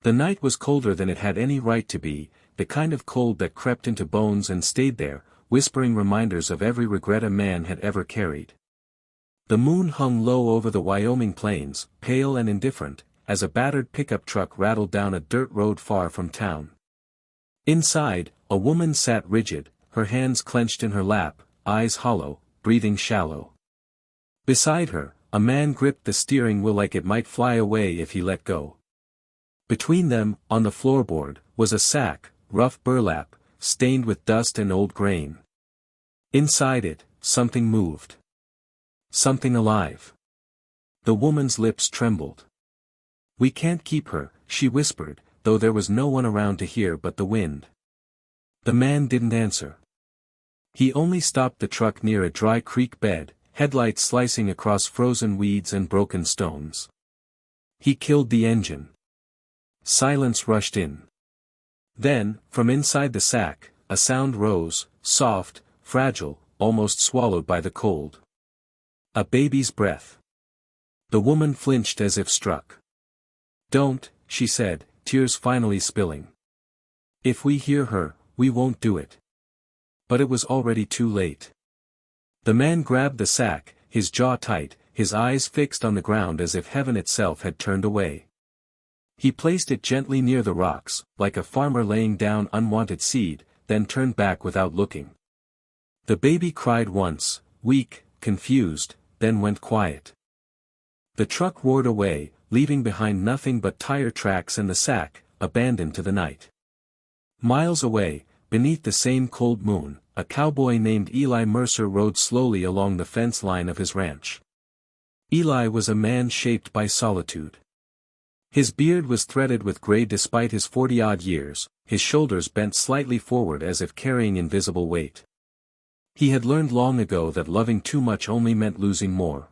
The night was colder than it had any right to be, the kind of cold that crept into bones and stayed there, whispering reminders of every regret a man had ever carried. The moon hung low over the Wyoming plains, pale and indifferent, as a battered pickup truck rattled down a dirt road far from town. Inside, a woman sat rigid, her hands clenched in her lap, eyes hollow, breathing shallow. Beside her, a man gripped the steering wheel like it might fly away if he let go. Between them, on the floorboard, was a sack, rough burlap, stained with dust and old grain. Inside it, something moved. Something alive. The woman's lips trembled. "We can't keep her," she whispered, though there was no one around to hear but the wind. The man didn't answer. He only stopped the truck near a dry creek bed, headlights slicing across frozen weeds and broken stones. He killed the engine. Silence rushed in. Then, from inside the sack, a sound rose, soft, fragile, almost swallowed by the cold. A baby's breath. The woman flinched as if struck. "Don't," she said, tears finally spilling. "If we hear her, we won't do it." But it was already too late. The man grabbed the sack, his jaw tight, his eyes fixed on the ground as if heaven itself had turned away. He placed it gently near the rocks, like a farmer laying down unwanted seed, then turned back without looking. The baby cried once, weak, confused, then went quiet. The truck roared away, leaving behind nothing but tire tracks and the sack, abandoned to the night. Miles away, beneath the same cold moon, a cowboy named Eli Mercer rode slowly along the fence line of his ranch. Eli was a man shaped by solitude. His beard was threaded with gray despite his 40-odd years, his shoulders bent slightly forward as if carrying invisible weight. He had learned long ago that loving too much only meant losing more.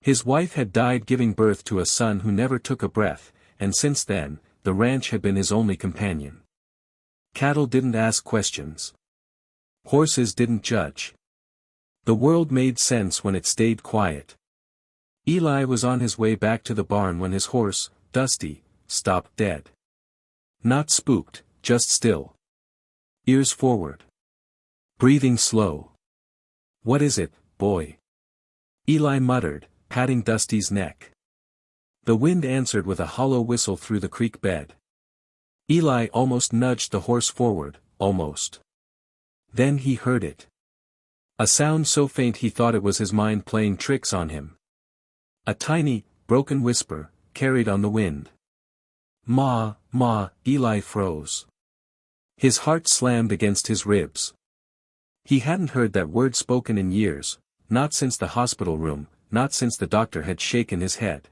His wife had died giving birth to a son who never took a breath, and since then, the ranch had been his only companion. Cattle didn't ask questions. Horses didn't judge. The world made sense when it stayed quiet. Eli was on his way back to the barn when his horse, Dusty, stopped dead. Not spooked, just still. Ears forward. Breathing slow. "What is it, boy?" Eli muttered, patting Dusty's neck. The wind answered with a hollow whistle through the creek bed. Eli almost nudged the horse forward, almost. Then he heard it. A sound so faint he thought it was his mind playing tricks on him. A tiny, broken whisper, carried on the wind. "Ma, Ma," Eli froze. His heart slammed against his ribs. He hadn't heard that word spoken in years, not since the hospital room, not since the doctor had shaken his head.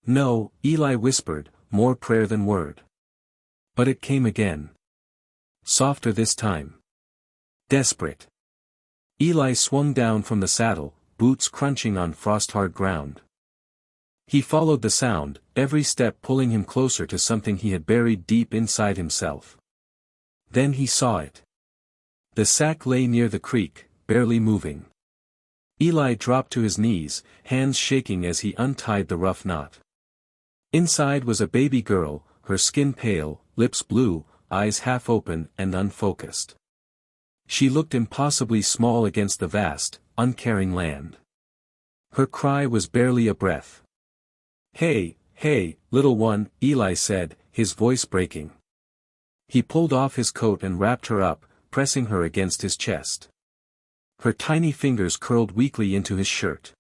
"No," Eli whispered, more prayer than word. But it came again. Softer this time. Desperate. Eli swung down from the saddle, boots crunching on frost-hard ground. He followed the sound, every step pulling him closer to something he had buried deep inside himself. Then he saw it. The sack lay near the creek, barely moving. Eli dropped to his knees, hands shaking as he untied the rough knot. Inside was a baby girl, her skin pale, lips blue, eyes half open and unfocused. She looked impossibly small against the vast, uncaring land. Her cry was barely a breath. "Hey, hey, little one," Eli said, his voice breaking. He pulled off his coat and wrapped her up, pressing her against his chest. Her tiny fingers curled weakly into his shirt.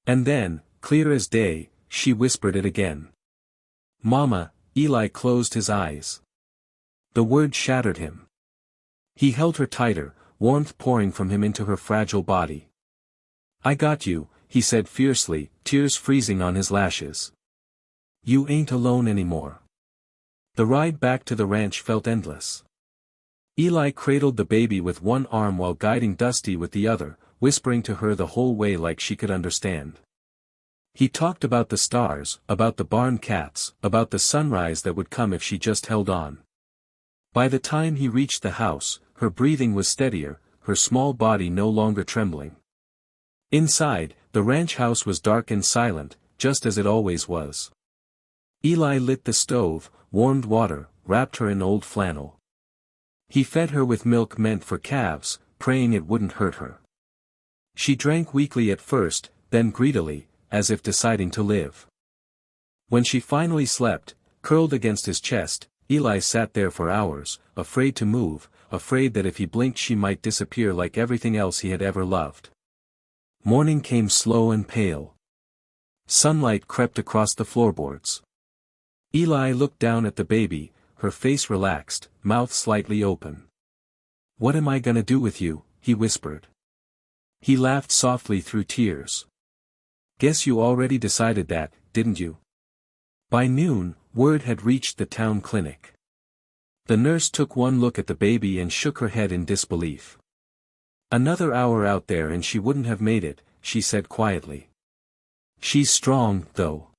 And then, clear as day, she whispered it again. "Mama." Eli closed his eyes. The word shattered him. He held her tighter, warmth pouring from him into her fragile body. "I got you," he said fiercely, tears freezing on his lashes. "You ain't alone anymore." The ride back to the ranch felt endless. Eli cradled the baby with one arm while guiding Dusty with the other, whispering to her the whole way like she could understand. He talked about the stars, about the barn cats, about the sunrise that would come if she just held on. By the time he reached the house, her breathing was steadier, her small body no longer trembling. Inside, the ranch house was dark and silent, just as it always was. Eli lit the stove, warmed water, wrapped her in old flannel. He fed her with milk meant for calves, praying it wouldn't hurt her. She drank weakly at first, then greedily, as if deciding to live. When she finally slept, curled against his chest, Eli sat there for hours, afraid to move, afraid that if he blinked she might disappear like everything else he had ever loved. Morning came slow and pale. Sunlight crept across the floorboards. Eli looked down at the baby, her face relaxed, mouth slightly open. "What am I gonna do with you?" he whispered. He laughed softly through tears. "Guess you already decided that, didn't you?" By noon, word had reached the town clinic. The nurse took one look at the baby and shook her head in disbelief. "Another hour out there and she wouldn't have made it," she said quietly. "She's strong, though."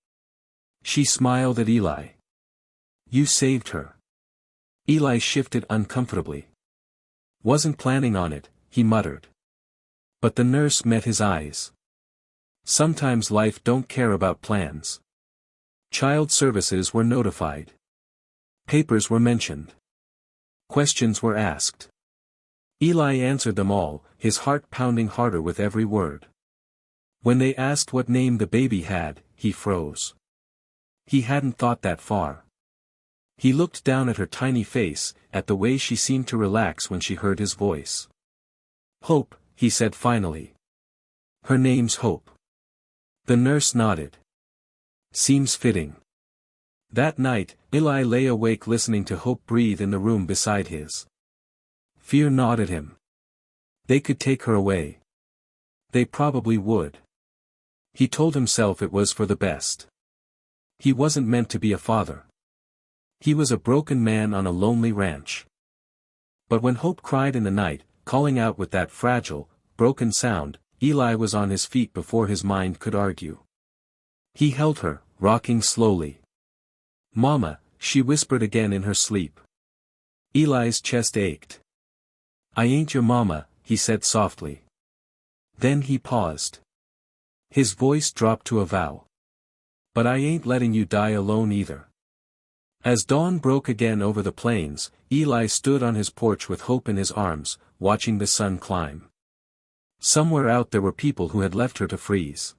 She smiled at Eli. "You saved her." Eli shifted uncomfortably. "Wasn't planning on it," he muttered. But the nurse met his eyes. "Sometimes life don't care about plans." Child services were notified. Papers were mentioned. Questions were asked. Eli answered them all, his heart pounding harder with every word. When they asked what name the baby had, he froze. He hadn't thought that far. He looked down at her tiny face, at the way she seemed to relax when she heard his voice. "Hope," he said finally. "Her name's Hope." The nurse nodded. "Seems fitting." That night, Eli lay awake listening to Hope breathe in the room beside his. Fear gnawed at him. They could take her away. They probably would. He told himself it was for the best. He wasn't meant to be a father. He was a broken man on a lonely ranch. But when Hope cried in the night, calling out with that fragile, broken sound, Eli was on his feet before his mind could argue. He held her, rocking slowly. "Mama," she whispered again in her sleep. Eli's chest ached. "I ain't your mama," he said softly. Then he paused. His voice dropped to a vow. "But I ain't letting you die alone either." As dawn broke again over the plains, Eli stood on his porch with Hope in his arms, watching the sun climb. Somewhere out there were people who had left her to freeze.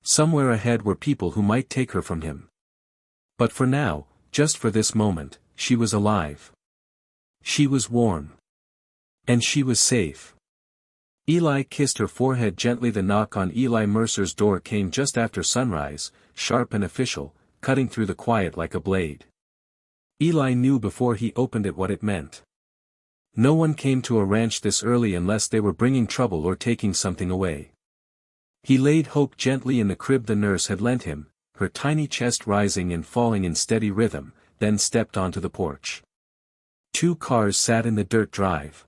Somewhere ahead were people who might take her from him. But for now, just for this moment, she was alive. She was warm. And she was safe. Eli kissed her forehead gently. The knock on Eli Mercer's door came just after sunrise, sharp and official, cutting through the quiet like a blade. Eli knew before he opened it what it meant. No one came to a ranch this early unless they were bringing trouble or taking something away. He laid Hope gently in the crib the nurse had lent him, her tiny chest rising and falling in steady rhythm, then stepped onto the porch. 2 cars sat in the dirt drive.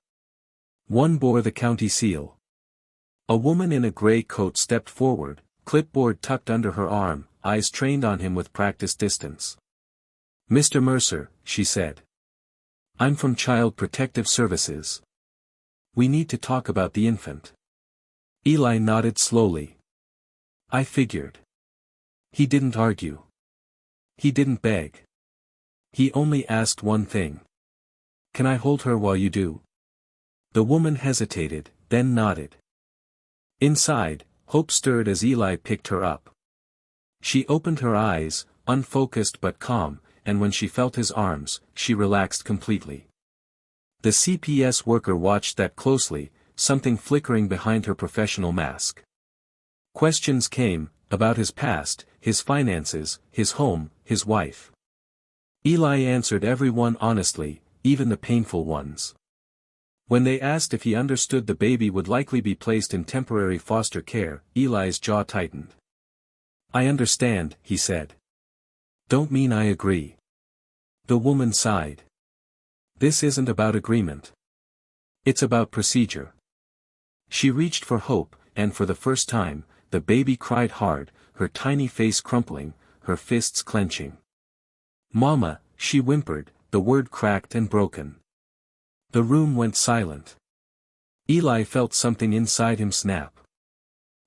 One bore the county seal. A woman in a gray coat stepped forward, clipboard tucked under her arm, eyes trained on him with practiced distance. "Mr. Mercer," she said. "I'm from Child Protective Services. We need to talk about the infant." Eli nodded slowly. "I figured." He didn't argue. He didn't beg. He only asked one thing. "Can I hold her while you do?" The woman hesitated, then nodded. Inside, Hope stirred as Eli picked her up. She opened her eyes, unfocused but calm, and when she felt his arms, she relaxed completely. The CPS worker watched that closely, something flickering behind her professional mask. Questions came, about his past, his finances, his home, his wife. Eli answered every one honestly, even the painful ones. When they asked if he understood the baby would likely be placed in temporary foster care, Eli's jaw tightened. "I understand," he said. "Don't mean I agree." The woman sighed. "This isn't about agreement. It's about procedure." She reached for Hope, and for the first time, the baby cried hard, her tiny face crumpling, her fists clenching. "Mama," she whimpered, the word cracked and broken. The room went silent. Eli felt something inside him snap.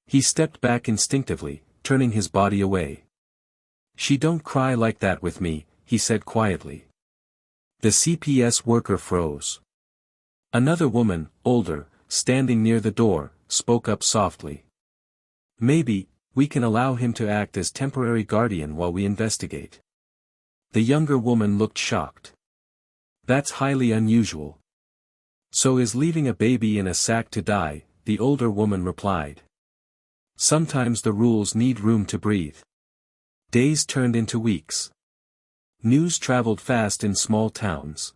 He stepped back instinctively, turning his body away. She don't cry like that with me, he said quietly. The CPS worker froze. Another woman, older, standing near the door, spoke up softly. Maybe, we can allow him to act as temporary guardian while we investigate. The younger woman looked shocked. That's highly unusual. So is leaving a baby in a sack to die, the older woman replied. Sometimes the rules need room to breathe. Days turned into weeks. News traveled fast in small towns.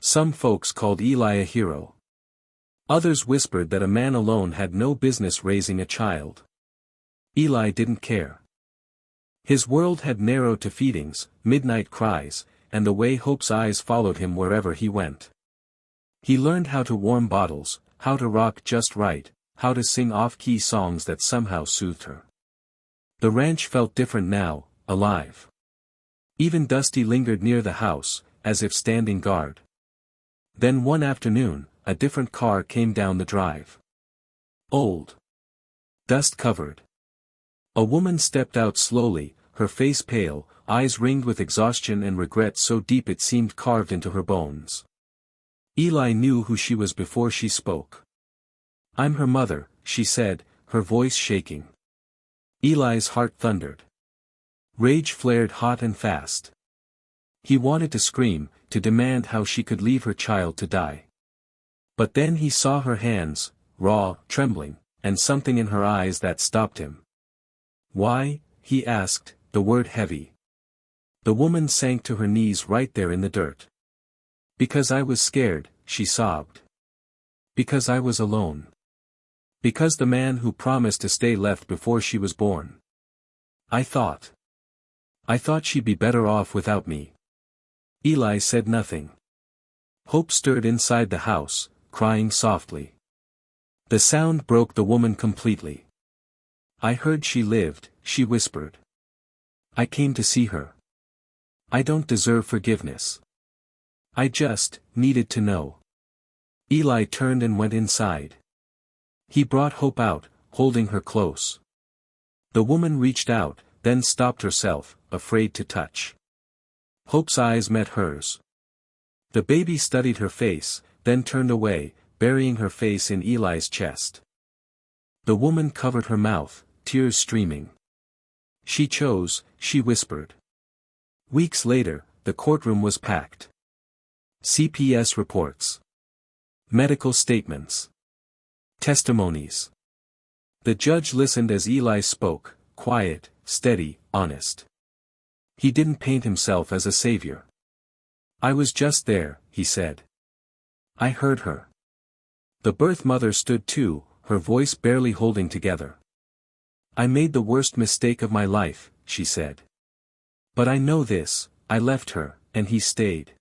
Some folks called Eli a hero. Others whispered that a man alone had no business raising a child. Eli didn't care. His world had narrowed to feedings, midnight cries, and the way Hope's eyes followed him wherever he went. He learned how to warm bottles, how to rock just right, how to sing off-key songs that somehow soothed her. The ranch felt different now, alive. Even Dusty lingered near the house, as if standing guard. Then one afternoon, a different car came down the drive. Old. Dust-covered. A woman stepped out slowly, her face pale, eyes ringed with exhaustion and regret so deep it seemed carved into her bones. Eli knew who she was before she spoke. I'm her mother, she said, her voice shaking. Eli's heart thundered. Rage flared hot and fast. He wanted to scream, to demand how she could leave her child to die. But then he saw her hands, raw, trembling, and something in her eyes that stopped him. Why? He asked, the word heavy. The woman sank to her knees right there in the dirt. Because I was scared, she sobbed. Because I was alone. Because the man who promised to stay left before she was born. I thought she'd be better off without me. Eli said nothing. Hope stirred inside the house, crying softly. The sound broke the woman completely. I heard she lived, she whispered. I came to see her. I don't deserve forgiveness. I just needed to know. Eli turned and went inside. He brought Hope out, holding her close. The woman reached out, then stopped herself, afraid to touch. Hope's eyes met hers. The baby studied her face, then turned away, burying her face in Eli's chest. The woman covered her mouth, tears streaming. She chose, she whispered. Weeks later, the courtroom was packed. CPS reports. Medical statements. Testimonies. The judge listened as Eli spoke, quiet, steady, honest. He didn't paint himself as a savior. I was just there, he said. I heard her. The birth mother stood too, her voice barely holding together. I made the worst mistake of my life, she said. But I know this, I left her, and he stayed.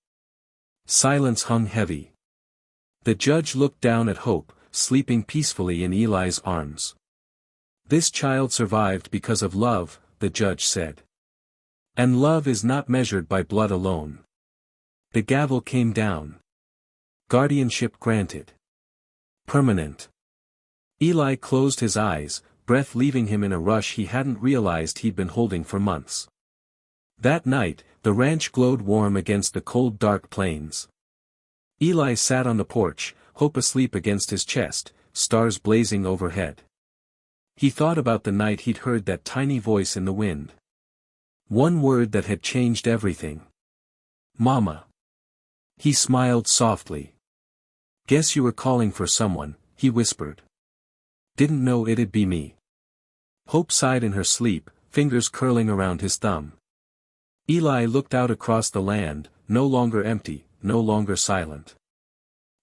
Silence hung heavy. The judge looked down at Hope, sleeping peacefully in Eli's arms. This child survived because of love, the judge said. And love is not measured by blood alone. The gavel came down. Guardianship granted. Permanent. Eli closed his eyes, breath leaving him in a rush he hadn't realized he'd been holding for months. That night, the ranch glowed warm against the cold dark plains. Eli sat on the porch, Hope asleep against his chest, stars blazing overhead. He thought about the night he'd heard that tiny voice in the wind. One word that had changed everything. Mama. He smiled softly. Guess you were calling for someone, he whispered. Didn't know it'd be me. Hope sighed in her sleep, fingers curling around his thumb. Eli looked out across the land, no longer empty, no longer silent.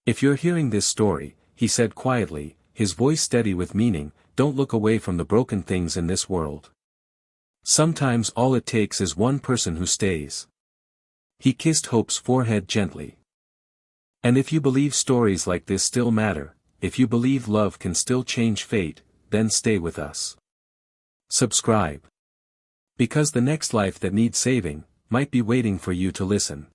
If you're hearing this story, he said quietly, his voice steady with meaning, don't look away from the broken things in this world. Sometimes all it takes is one person who stays. He kissed Hope's forehead gently. And if you believe stories like this still matter, if you believe love can still change fate, then stay with us. Subscribe. Because the next life that needs saving, might be waiting for you to listen.